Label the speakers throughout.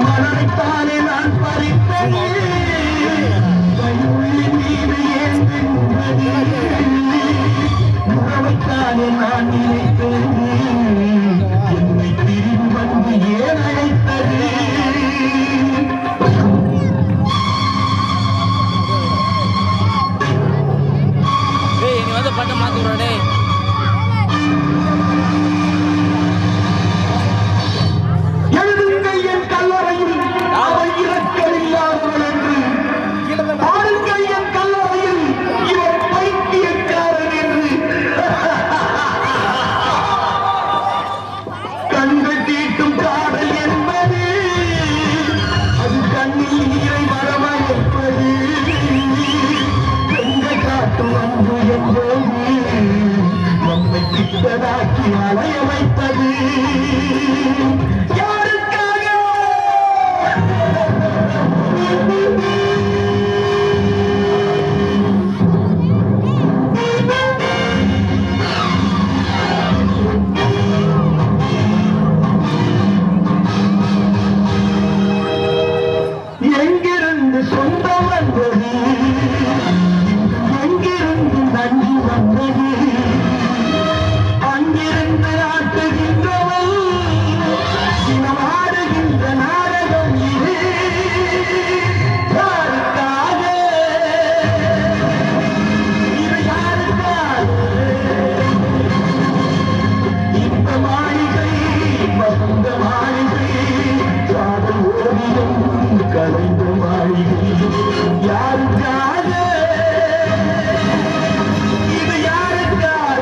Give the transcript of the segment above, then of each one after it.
Speaker 1: மனத்தாலே நான் பறித்தது உறவைத்தானே நான் நினைத்தது என்னை பிரிவு வந்து ஏன் அழைத்தது
Speaker 2: பண்ண மாத்தூரே
Speaker 1: எழுதுங்கள் என் கல்லறையில் அவள் இறக்கல் இல்லாதவள் என்று பாருங்கள் என் கல்லறையில் இவர் பைத்தியக்காரன் என்று கண்கள் தீட்டும் காதல் என்பது அது கண்ணில் நீரை வரவழைப்பது பெண்கள் காட்டும் அன்பு என்பது நம்மை கிட்டதாக்கி அலைய வைப்பது எங்கிருந்து சொந்தம் வந்தது எங்கிருந்து நன்றி வந்தது அங்கிருந்து நாட்டுகின்றவள் சினமாடுகின்ற நாடகம் இது யாருக்காக இது யாருக்காக இந்த மாளிகை வசந்த மாளிகை காதல் ஓவியம் கலைந்த மாளிகை யாருக்காக இது யாருக்காக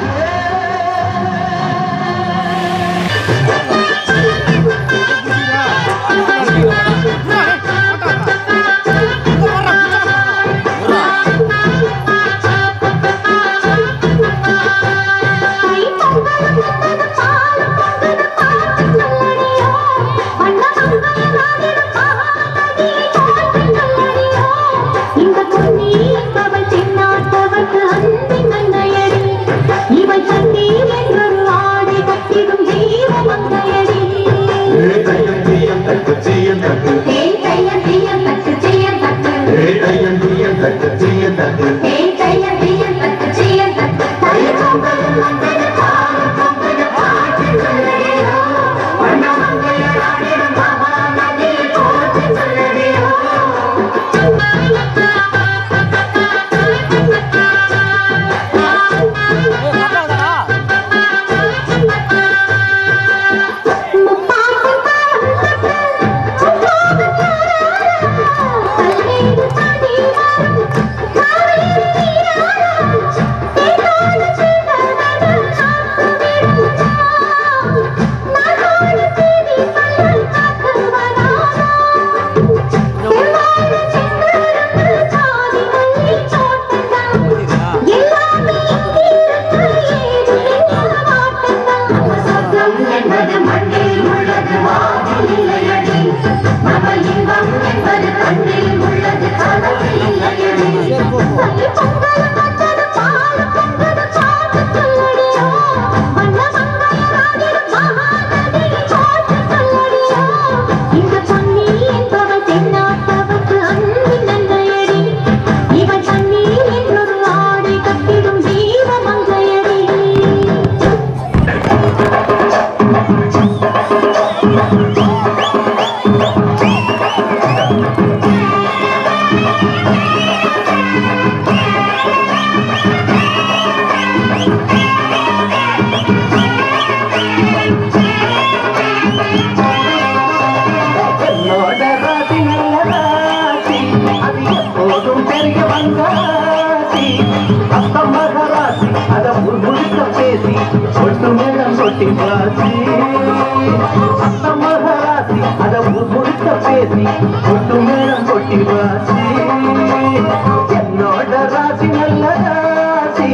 Speaker 1: என்னோட ராசி நல்ல ராசி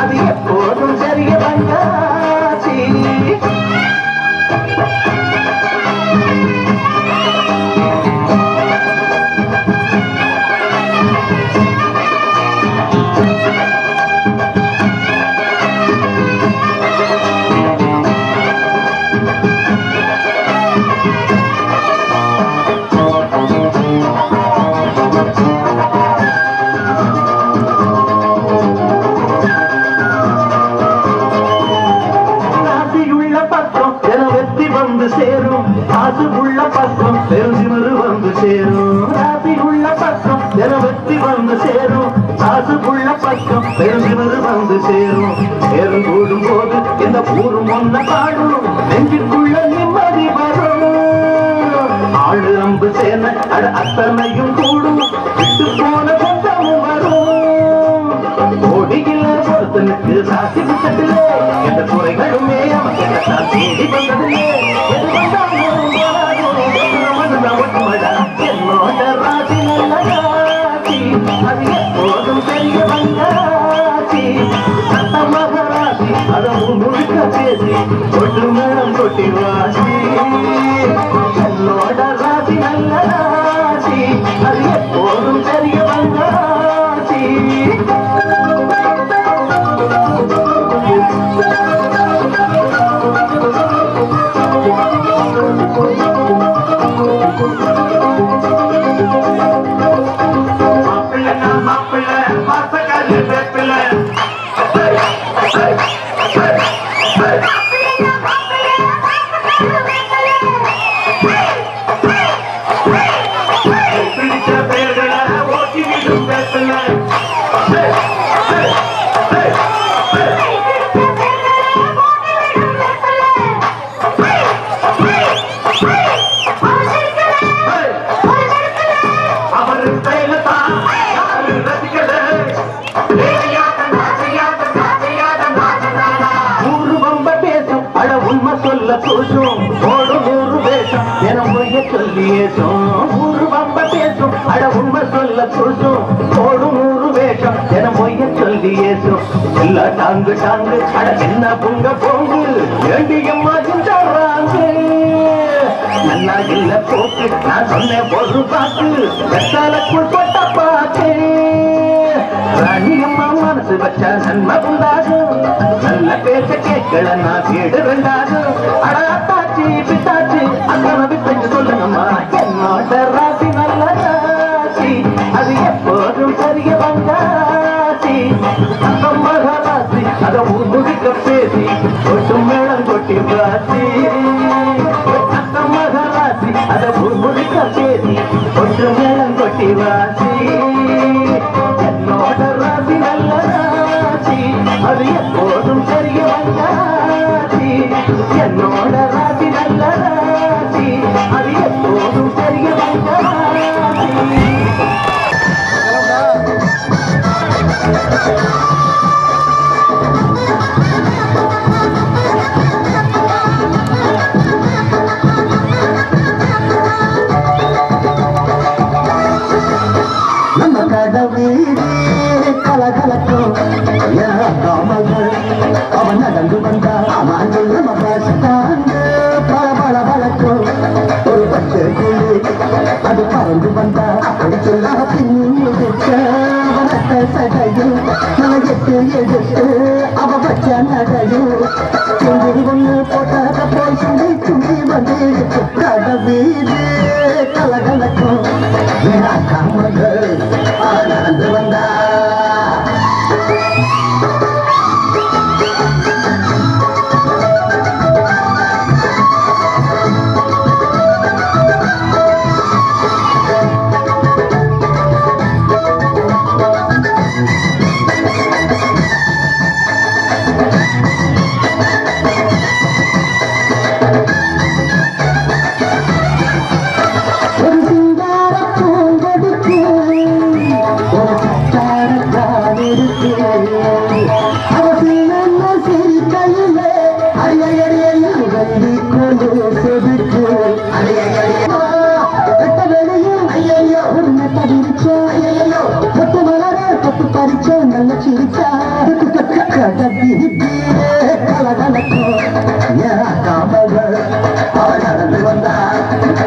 Speaker 1: அது எப்போதும் சரிய வந்தாசி காசு உள்ள பக்கம் பெருந்திமரு வந்து சேரும் ராசி உள்ள பக்கம் நிறவத்தி வந்து சேரும் காசு உள்ள பக்கம் பெருந்திமரு வந்து சேரும் சேரும் கூடும் போது இந்த ஊரும் ஒன்ன பாடும் நெஞ்சுக்குள்ள நிம்மதி வரும் ஆளு அம்பு சேன அட அத்தனையும் கூடும் விட்டு போன சொந்தமும் வரும் ஓடியில் ஒருத்தனுக்கு சாட்சி புத்தத்திலே எந்த குறைகளுமே அவன் தேடி வந்ததில்லை எது வந்தாலும் என்னோட ராசி நல்ல ராசி அது எப்போதும் தெரிய வந்தாசி சத்தமாக ராசி அதை முழுக்க பேசி கொட்டு மேடம் கொட்டி வாசி என்னோட ராசி நல்ல ராசி அது எப்போதும் தெரிய வந்தாசி டாங்கு டாங்கு அட என்ன பொங்க போங்கு வேண்டியம்மா செஞ்சாங்க நல்லா இல்ல போக்கு நான் சொன்னேன் ஒரு பாக்கு வெட்டாலக்குள் பட்ட பாக்கு ராணியம்மா மனசு வச்சா நன்மை உண்டாகும் நல்ல பேச கேட்கல நான் வீடு ரெண்டாகும் அட அத்தாச்சி பித்தாச்சி அத்தனை விட்டு சொல்லுங்கம்மா என்னோட ராசி நல்ல ராசி அது எப்போதும் சரிய வந்தாசி மகாராசி அத முழுக்க பேசி கொட்டு மேளம் கொட்டி வாசி மகாராசி அத முழுக்க பேசி கொட்டு மேளம் கொட்டி வாசி என்னோட ராசி நல்ல ராசி அது எப்போதும் தெரிய வந்தாசி என்னோட ராசி நல்ல ராசி அது எப்போதும் தெரிய வந்தாசி கலகலக்கும் அவன் நடந்து வந்தான் பல வழக்கும் ஒரு பச்சை கிளி அது பறந்து வந்தா அப்படி சொல்லாக பின்னத்தை சடையும் நகைத்து எடுத்து அவ பச்ச நடையும் ஒன்று போட்டாத போய் சுண்டி சுண்டி வந்து கட வீடு கலகலக்கும் காமகள் நடந்து வந்தா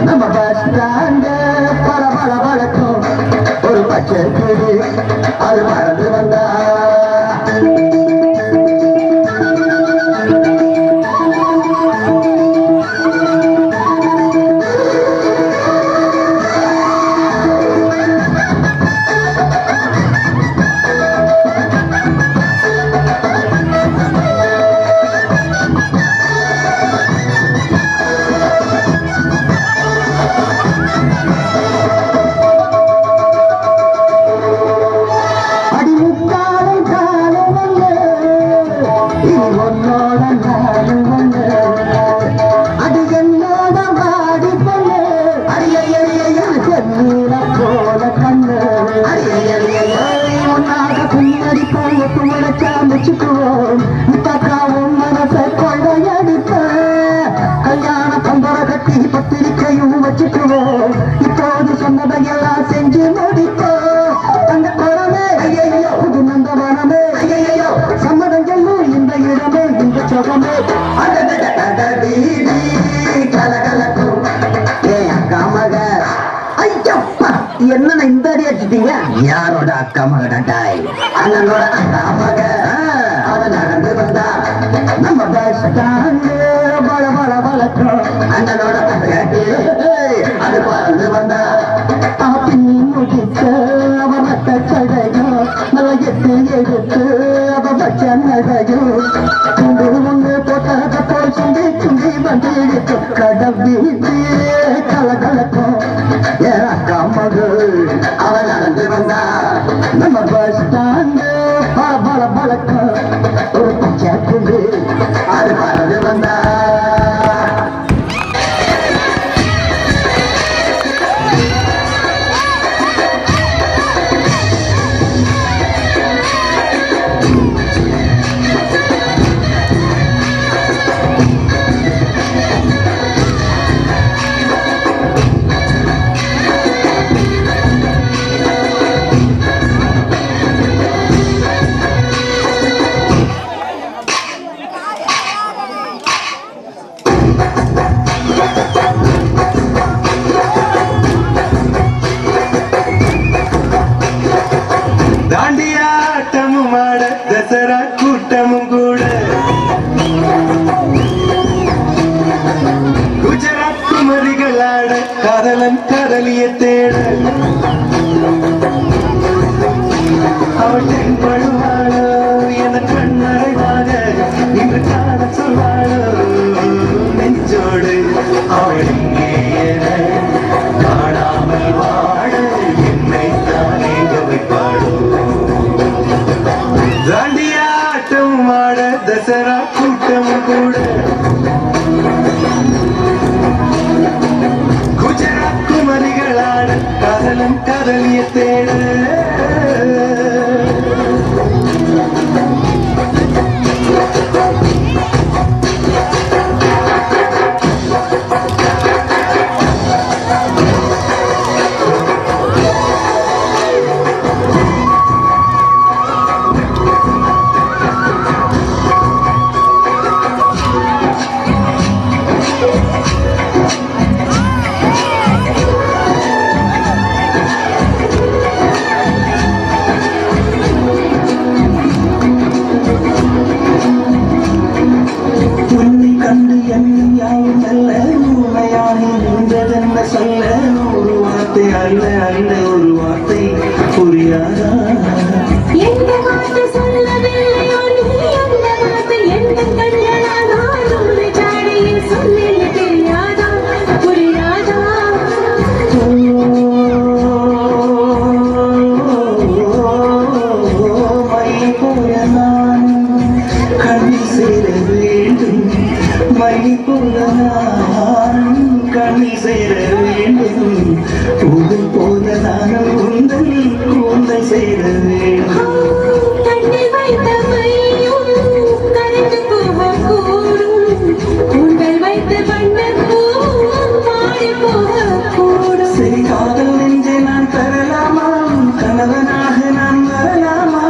Speaker 1: நம்ம பஸ் ஸ்டாண்ட் பல வழக்கம் ஒரு பச்சை அது மறந்து வந்தா
Speaker 2: வச்சுக்குவோம். இப்போது சொன்னதையெல்லாம் செஞ்சு முடிப்போ. அந்த குளமே ஐயையோ, புது நந்தவனமே ஐயையோ, சம்மதம் சொல்லும் இந்த இடமே இந்த சுகமே. கலகலக்கும் ஏன் அக்கா மக ஐயப்பா, என்னன்னு இந்த அடி அடிச்சிட்டீங்க? யாரோட அக்கா மகடாய்? அண்ணனோட அக்கா மக. அவன் நடந்து வந்தா நம்ம பஸ் ஸ்டாண்டு பல பல வழக்கம். அண்ணனோட கட்டு அது பறந்து வந்தா பின்னி முடித்த அவன் கடையோ நல்ல எட்டு எடுத்து அவ பச்ச நடையோ துண்டு ஒன்று போட்ட போல் சுண்டி சுண்டி வந்து கடவி கலகலக்கும் ஏன் அக்கா மகள். அவன் நடந்து வந்தா நம்ம பஸ் ஸ்டாண்டு பல பழக்கம். ஒரு பச்சை புண்டு அது பறந்து வந்தா
Speaker 1: தாண்டியாட்டமும் ஆட தசரா கூட்டமும் கூட குஜராத் குமரிகள் ஆட காதலன் காதலிய தேட அவள் தென்படுவாளோ என கண்ணறைவாக இன்று காண சொல்வாளோ நெஞ்சோடு அவள் இங்கே என காணாமல் வாழ என்னை தான் எங்க வைப்பாளோ. தாண்டியாட்டம் ஆட தசரா கூட்டம் கூட குஜராத் குமரிகள் ஆட காதலன் காதலிய தேட சொல்ல ஒரு வார்த்தை அல்ல அல்ல ஒரு வார்த்தை புரியாதா?
Speaker 3: எந்த வார்த்தை சொல்லவில்லையோ நீ அந்த வார்த்தை எந்த கண்களால் உன்னை ஜாடையில் சொல்லி தெரியாதா புரியாதா?
Speaker 2: மழை போல நான் கண்ணில் சேர வேண்டும். மழை போல நான் கண்ணில் சேர வேண்டும். பூவில் போல நான் உந்தல் கூந்தல் சேர வேண்டும்.
Speaker 3: தண்ணி வைத்த மையும் கரைந்து போகக்கூடும். கூந்தல் வைத்த வண்ணப்பூவும் மாறி போகக்கூடும்.
Speaker 2: சரி காதல் நெஞ்சை நான் தரலாமா? கணவனாக நான் வரலாமா?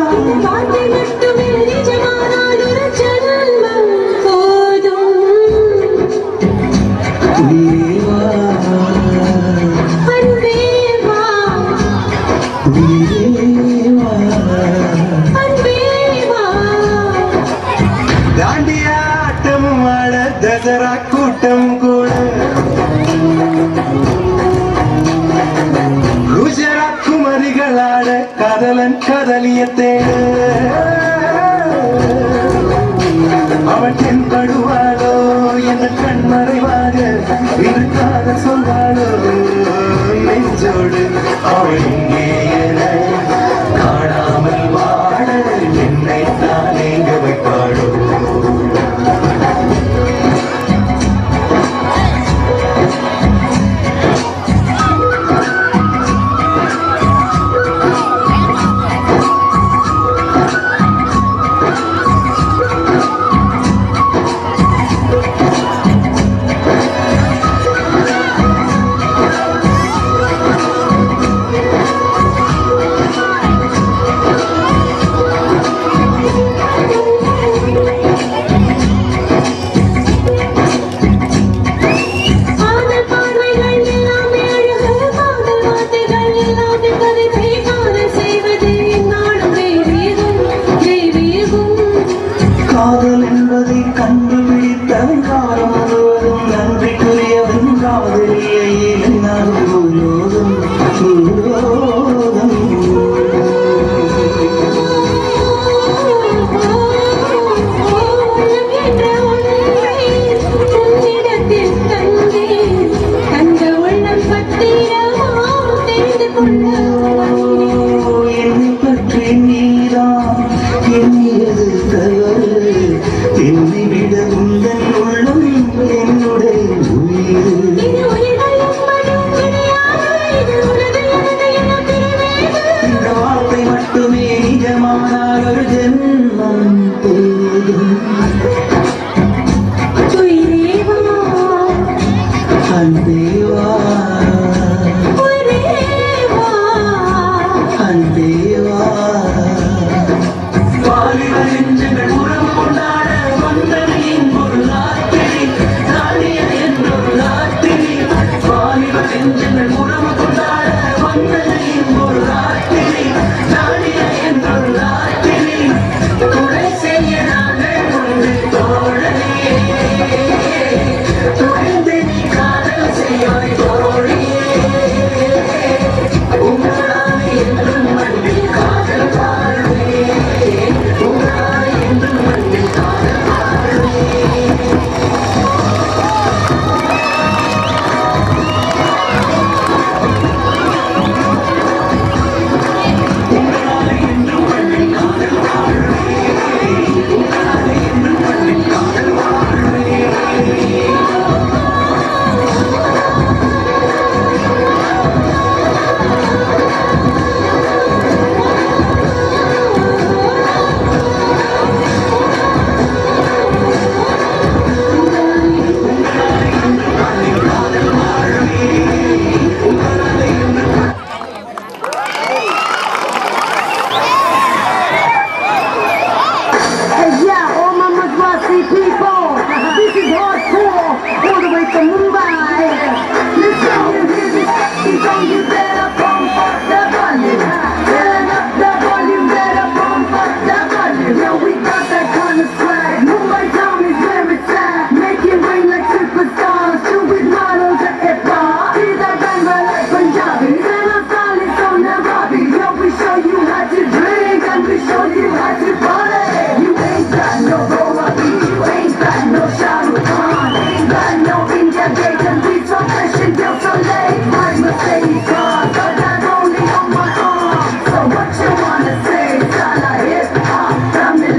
Speaker 3: வார்த்தை மட்டுமே நிஜமானால் ஒரு ஜன்மம் போதும்.
Speaker 2: உயிரேவா
Speaker 3: அன்பே வா,
Speaker 2: உயிரேவா
Speaker 3: அன்பே வா.
Speaker 1: தாண்டியாட்டமும் ஆட தசரா கூட்டம் கூட குஜராத் குமரிகள் ஆட காதலன் காதலிய தேட அவன் தென்படுவாளோ என்ற கண்மறைவாக இருக்காத சொல்வாளோ நெஞ்சோடு அவள் இங்கே என காணாமல் வாழ என்னை தான் எங்க வைப்பாளோ. நெஞ்சங்கள் உறவு கொண்டாட வந்தது இங்கொரு ராத்திரி நாடிய என்றொரு ராத்திரி துணை செய்ய நாங்கள் உண்டு தோழனே துணிந்து நீ காதல் செய்யாய் தோழியே உங்களால் என்றும் மண்ணில் காதல் வாழ்வே உங்களால் என்றும் மண்ணில் காதல் வாழ்வே
Speaker 2: Hey, yeah, all my Madrasi people. This is hardcore, all the way from Mumbai. Listen, you better pump up the volume. Turn up the volume, better pump up the volume. Yeah, we got that kind of swag. Mumbai town is where it's at. Make it ring like superstars. Two with models at hip-hop. See that banga like Punjabi. Then our style is so Nairobi. Yo, we show you how to drink and we show you how to party. You ain't got no Goa Beach, you ain't got no Shah Rukh Khan, ain't got no India Gate and we so fresh and built so late. My Mercedes car, got that only on my arm. So what you wanna say? Sala hip hop, Tamil.